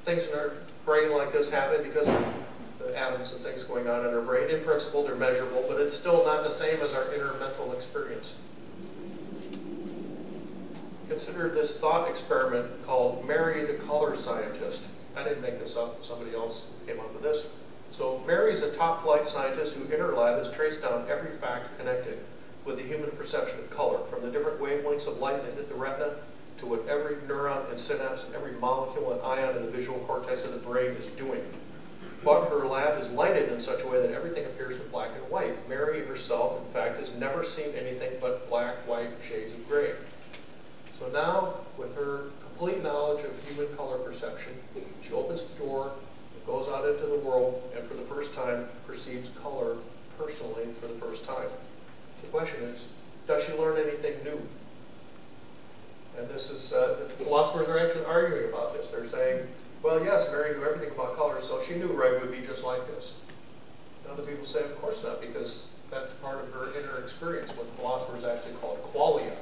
S1: things in our brain like this happen because of the atoms and things going on in our brain. In principle, they're measurable, but it's still not the same as our inner mental experience. Consider this thought experiment called Mary the Color Scientist. I didn't make this up. Somebody else came up with this. So Mary is a top-flight scientist who in her lab has traced down every fact connected with the human perception of color, from the different wavelengths of light that hit the retina to what every neuron and synapse and every molecule and ion in the visual cortex of the brain is doing. But her lab is lighted in such a way that everything appears in black and white. Mary herself, in fact, has never seen anything but black, white, shades of gray. So now, with her complete knowledge of human color perception, she opens the door, goes out into the world, and for the first time perceives color personally for the first time. The question is, does she learn anything new? And this is, the philosophers are actually arguing about this. They're saying, well, yes, Mary knew everything about color, so she knew red would be just like this. And other people say, of course not, because that's part of her inner experience, what philosophers actually call qualia,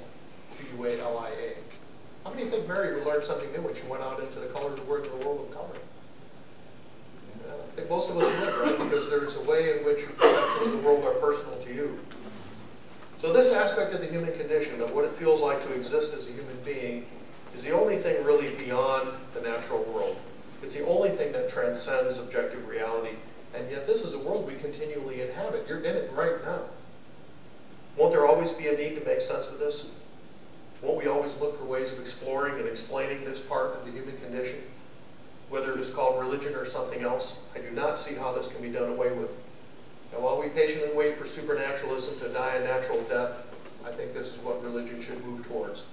S1: Q-U-A-L-I-A. How many think Mary would learn something new when she went out into the world of color? I think most of us would, right? Because there's a way in which your perceptions of the world are personal to you. So this aspect of the human condition, of what it feels like to exist as a human being, is the only thing really beyond the natural world. It's the only thing that transcends objective reality. And yet this is a world we continually inhabit. You're in it right now. Won't there always be a need to make sense of this? Won't we always look for ways of exploring and explaining this part of the human condition? Whether it is called religion or something else, I do not see how this can be done away with. And while we patiently wait for supernaturalism to die a natural death, I think this is what religion should move towards.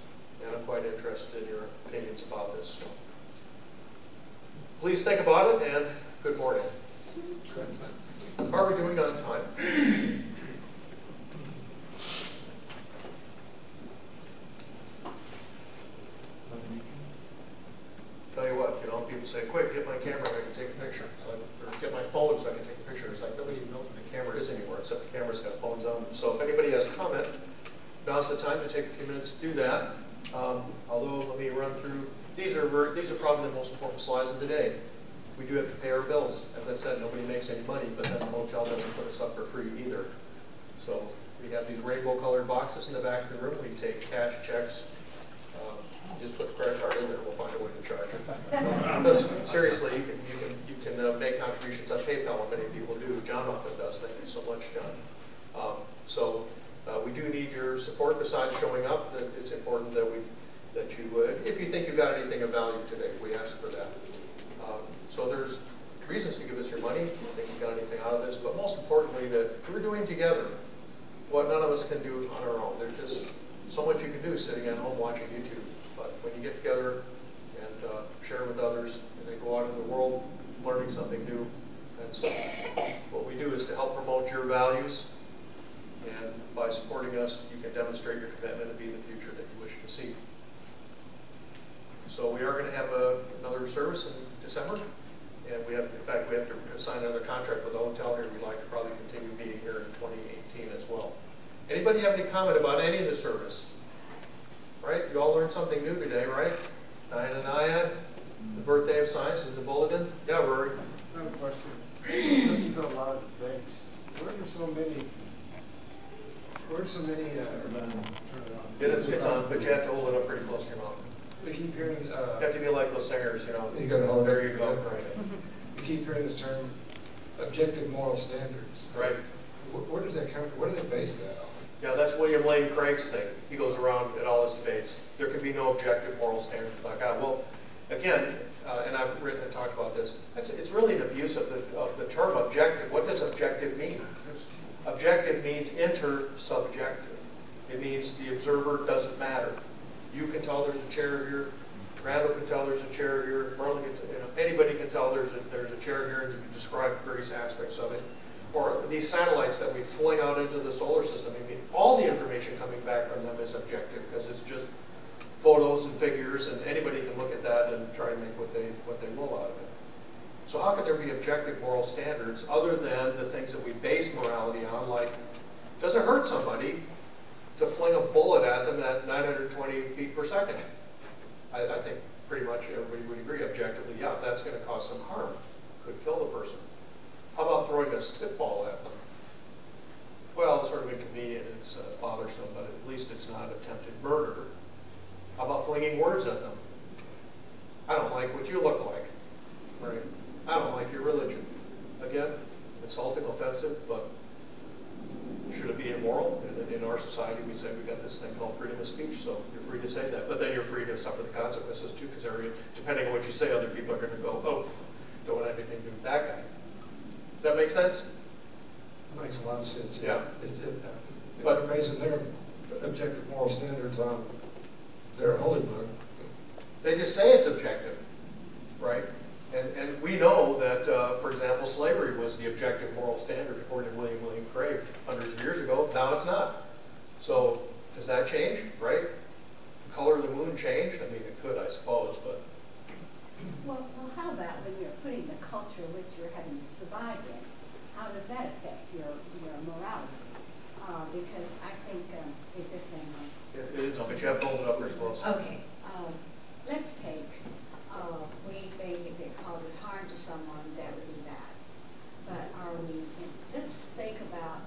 S1: And I'm quite interested in your opinions about this. Please think about it, and good morning. How are we doing on time? Tell you what, people say, quick, get my camera, I can take a picture. Or get my phone so I can take a picture. It's like nobody even knows what the camera is anymore, except the camera's got phones on them. So if anybody has a comment, now's the time to take a few minutes to do that. Although, let me run through, these are probably the most important slides of the day. We do have to pay our bills. As I said, nobody makes any money, but then the hotel doesn't put us up for free either. So we have these rainbow colored boxes in the back of the room. We take cash, checks, just put the credit card in there, we'll find a way to charge it. Seriously, you can make contributions on PayPal, many people do. John often does. Thank you so much, John. We do need your support. Besides showing up, that it's important that you, if you think you've got anything of value today, we ask for that. So there's reasons to give us your money if you think you got anything out of this, but most importantly that we're doing together what none of us can do on our own. There's just so much you can do sitting at home watching YouTube. But when you get together and share with others, and they go out in the world learning something new, that's what we do, is to help promote your values. And by supporting us, you can demonstrate your commitment to be the future that you wish to see. So we are going to have another service in December. And we have to sign another contract with the hotel here. We'd like to probably continue meeting here in 2018 as well. Anybody have any comment about any of the service? Right? You all learned something new today, right? Diane and Ian, the birthday of science is the bulletin. Yeah, Rory.
S7: I have a question. Listen to a lot of debates. Where are so many? Turn it on.
S1: It's on, but you have to hold it up pretty close to your mouth.
S7: We keep hearing.
S1: You have to be like those singers,
S7: You got to hold
S1: there
S7: it.
S1: you go. Right.
S7: We keep hearing this term, objective moral standards.
S1: Right.
S7: Where does that come, where do they base that on?
S1: Yeah, that's William Lane Craig's thing. He goes around at all his debates. There can be no objective moral standards without God. Well, again, and I've written and talked about this, it's really an abuse of the term objective. What does objective mean? Objective means intersubjective. It means the observer doesn't matter. You can tell there's a chair here. Randall can tell there's a chair here. Merlin can, anybody can tell there's a chair here, and you can describe various aspects of it. Or these satellites that we fling out into the solar system. I mean, all the information coming back from them is objective because it's just photos and figures, and anybody can look at that and try to make what they will out of it. So how could there be objective moral standards other than the things that we base morality on, like, does it hurt somebody to fling a bullet at them at 920 feet per second? I think pretty much everybody would agree objectively, yeah, that's going to cause some harm. Could kill the person. How about throwing a spitball at them? Well, it's sort of inconvenient, it's bothersome, but at least it's not attempted murder. How about flinging words at them? I don't like what you look like. Right? I don't like your religion. Again, insulting, offensive, but should it be immoral? In our society, we say we've got this thing called freedom of speech, so you're free to say that. But then you're free to suffer the consequences too, because depending on what you say, other people are going to go, oh, don't want anything to do with that guy. Does that make sense?
S7: Makes a lot of sense.
S1: Yeah.
S7: But they're basing their objective moral standards on their holy book.
S1: They just say it's objective, right? And we know that, for example, slavery was the objective moral standard according to William Lane Craig hundreds of years ago. Now it's not. So does that change, right? The color of the moon changed? I mean, it could, I suppose, but.
S8: Well, how about when you're putting the culture which you're having to survive in? How does that affect your morality? Because I think, is this thing on?
S1: It is, but you have to hold it up pretty close.
S8: Okay. Let's take, we think if it causes harm to someone, that would be bad. But let's think about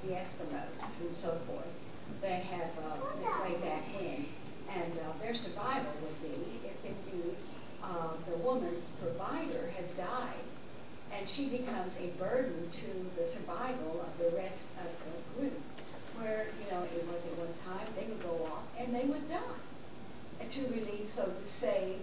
S8: the Eskimos and so forth. They have way back when, and their survival would be if indeed the woman's provider has died, and she becomes a burden to the survival of the rest of the group. Where, it was at one time, they would go off and they would die. And to relieve, so to save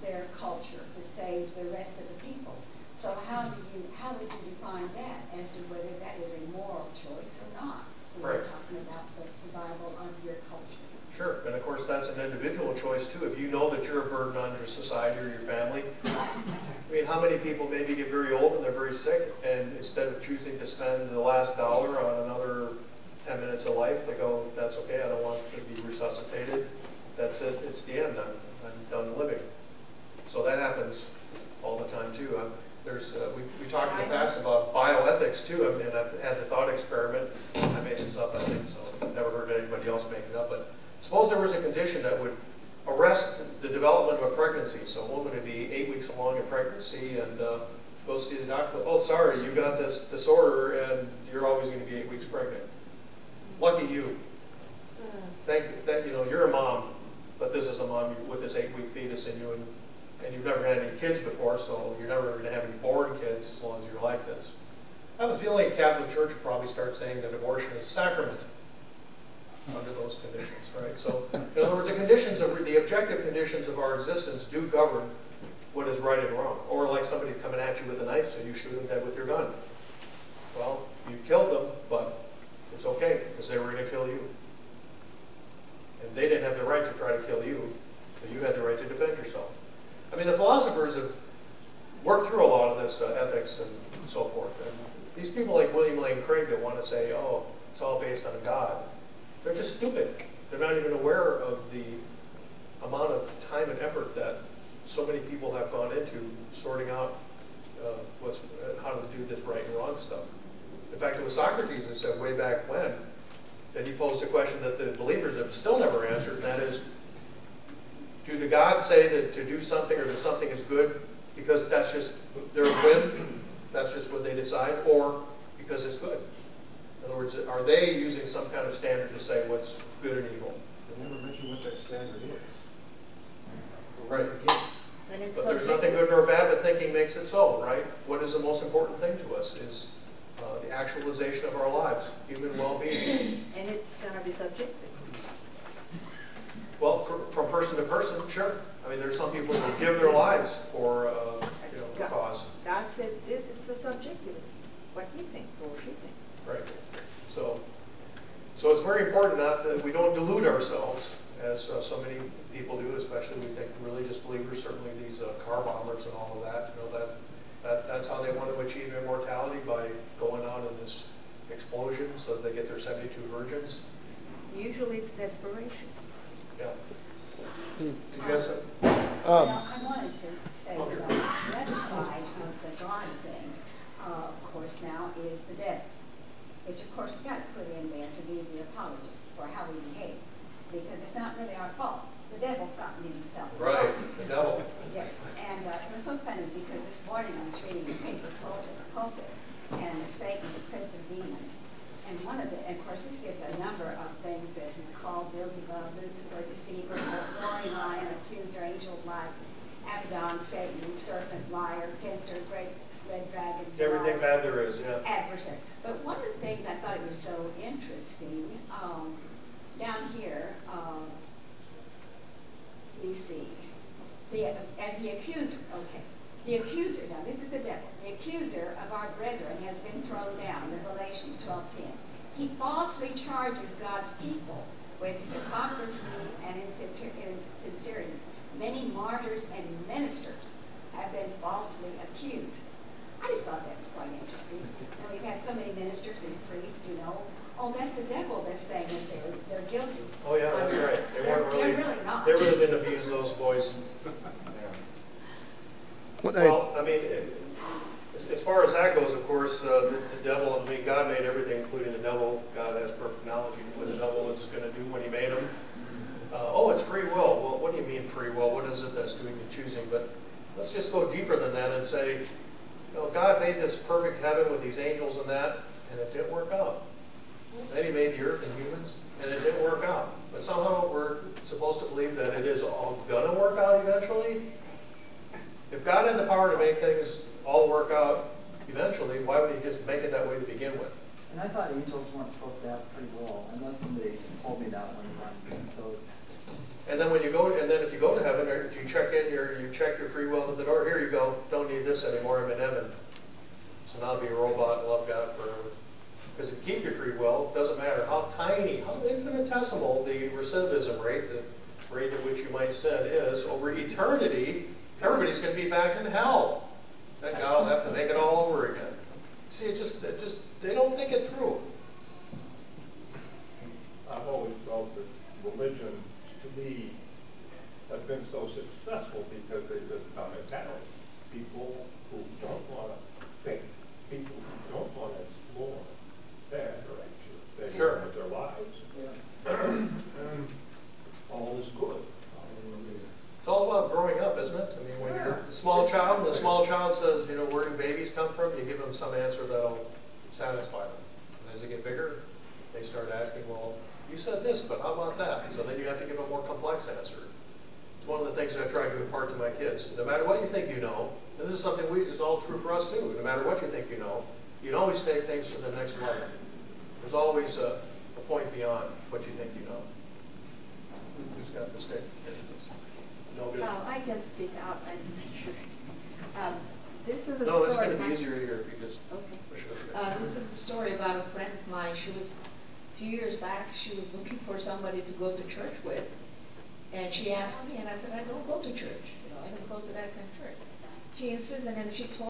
S8: their culture, to save the rest of the people. So how would you define that as to whether that is a moral choice or not? When
S1: Right.
S8: we're talking about the survival of your culture.
S1: Sure, and of course that's an individual choice too. If you know that you're a burden on your society or your family, I mean, how many people maybe get very old and they're very sick, and instead of choosing to spend the last dollar on another 10 minutes of life, they go, that's okay, I don't want to be resuscitated. That's it, it's the end, I'm done living. So that happens all the time too. We talked in the past about bioethics too. I mean, I've had the thought experiment. I made this up, I think, so I've never heard anybody else make it up. But suppose there was a condition that would arrest the development of a pregnancy. So a woman would be 8 weeks along in pregnancy and go see the doctor. Oh, sorry, you got this disorder and you're always going to be 8 weeks pregnant. Lucky you. You're a mom, but this is a mom with this 8-week fetus in you, and you've never had any kids before, so you're never going to have any born kids as long as you're like this. I have a feeling the Catholic Church will probably start saying that abortion is a sacrament under those conditions, right? So, in other words, the objective conditions of our existence do govern what is right and wrong. Or like somebody coming at you with a knife, so you shoot them dead with your gun. Well, you've killed them, but it's okay, because they were going to kill you. And they didn't have the right to try to kill you, so you had the right to defend yourself. I mean, the philosophers have worked through a lot of this ethics and so forth. And these people like William Lane Craig that want to say, oh, it's all based on God, they're just stupid. They're not even aware of the amount of time and effort that so many people have gone into sorting out how to do this right and wrong stuff. In fact, it was Socrates that said way back when that he posed a question that the believers have still never answered, and that is, do the gods say that to do something or that something is good because that's just their whim, that's just what they decide, or because it's good? In other words, are they using some kind of standard to say what's good and evil?
S7: They never mention what that standard is.
S1: Right. But there's
S8: subjective.
S1: nothing good nor bad, but thinking makes it so, right? What is the most important thing to us is the actualization of our lives, human well-being.
S9: And it's going to be subjective.
S1: Well, from person to person, sure. I mean, there's some people who give their lives for, the cause.
S9: God says this is the subjective. It's what he thinks or she thinks.
S1: Right. So it's very important not that we don't delude ourselves, as so many people do, especially we think religious believers, certainly these car bombers and all of that. That's how they want to achieve immortality, by going out in this explosion so that they get their 72 virgins.
S9: Usually it's desperation.
S1: Yeah. Did you have some?
S8: I wanted to say that the other side of the God thing, of course, now is the devil, which of course we've got to put in there to be the apologist for how we behave, because it's not really our fault. The devil's gotten himself.
S1: Right, the devil.
S8: Yes, and it was so funny because this morning I was reading the paper pulpit, and Satan, the prince of demons, and one of of course this gives a number of things that he's called: Beelzebub, Lucifer, deceiver, roaring lion, accuser, angel of light, Abaddon, Satan, serpent, liar, tempter, great red dragon.
S1: Everything bad there is, yeah.
S8: Adversary. But one of the things I thought it was so interesting, down here, we see, as the accuser, okay. The accuser, now this is the devil, the accuser of our brethren has been thrown down, Revelations 12:10. He falsely charges God's people with hypocrisy and insincerity. Many martyrs and ministers have been falsely accused. I just thought that was quite interesting. And we've had so many ministers and priests, oh, that's the devil that's saying that they're guilty.
S1: Oh yeah, that's right.
S8: They're really not.
S1: They really didn't abuse those boys. Well, I mean, as far as that goes, of course, the devil, I mean, God made everything, including the devil. God has perfect knowledge of what the devil is going to do when he made him. Oh, it's free will. Well, what do you mean free will? What is it that's doing the choosing? But let's just go deeper than that and say, God made this perfect heaven with these angels and that, and it didn't work out. Then he made the earth and humans, and it didn't work out. But somehow we're supposed to believe that it is all going to work out eventually. If God had the power to make things all work out eventually, why would he just make it that way to begin with?
S10: And I thought angels weren't supposed to have free will. I know somebody told me that one time. So.
S1: And then if you go to heaven, you check your free will at the door. Here you go. Don't need this anymore. I'm in heaven. So now I'll be a robot and love God forever. Because if you keep your free will, it doesn't matter how tiny, how infinitesimal the recidivism rate, the rate at which you might sin is, over eternity, everybody's going to be back in hell. Then God will have to make it all over again. See, they don't think it through.
S11: I've always felt that religion, to me, has been so successful because they just come and channel people who don't want to think, people who don't want to explore their direction, their lives. Yeah. And all is good.
S1: It's all about growing up, isn't it? I mean, when you're a small child, and the small child says, where do babies come from? You give them some answer that'll satisfy them. And as they get bigger, they start asking, well, you said this, but how about that? So then you have to give a more complex answer. It's one of the things that I try to impart to my kids. No matter what you think you know, this is something is all true for us too. No matter what you think you know, you can always take things to the next level. There's always a point beyond what you think you know. Who's got the stick? No good.
S9: I can speak out. I'm sure. This is a story.
S1: No, it's going to be easier here if you just push it over.
S9: This is a story about a friend of mine. She was, a few years back, she was looking for somebody to go to church with. And she asked me, and I said, I don't go to church. I don't go to that kind of church. She insisted, and she told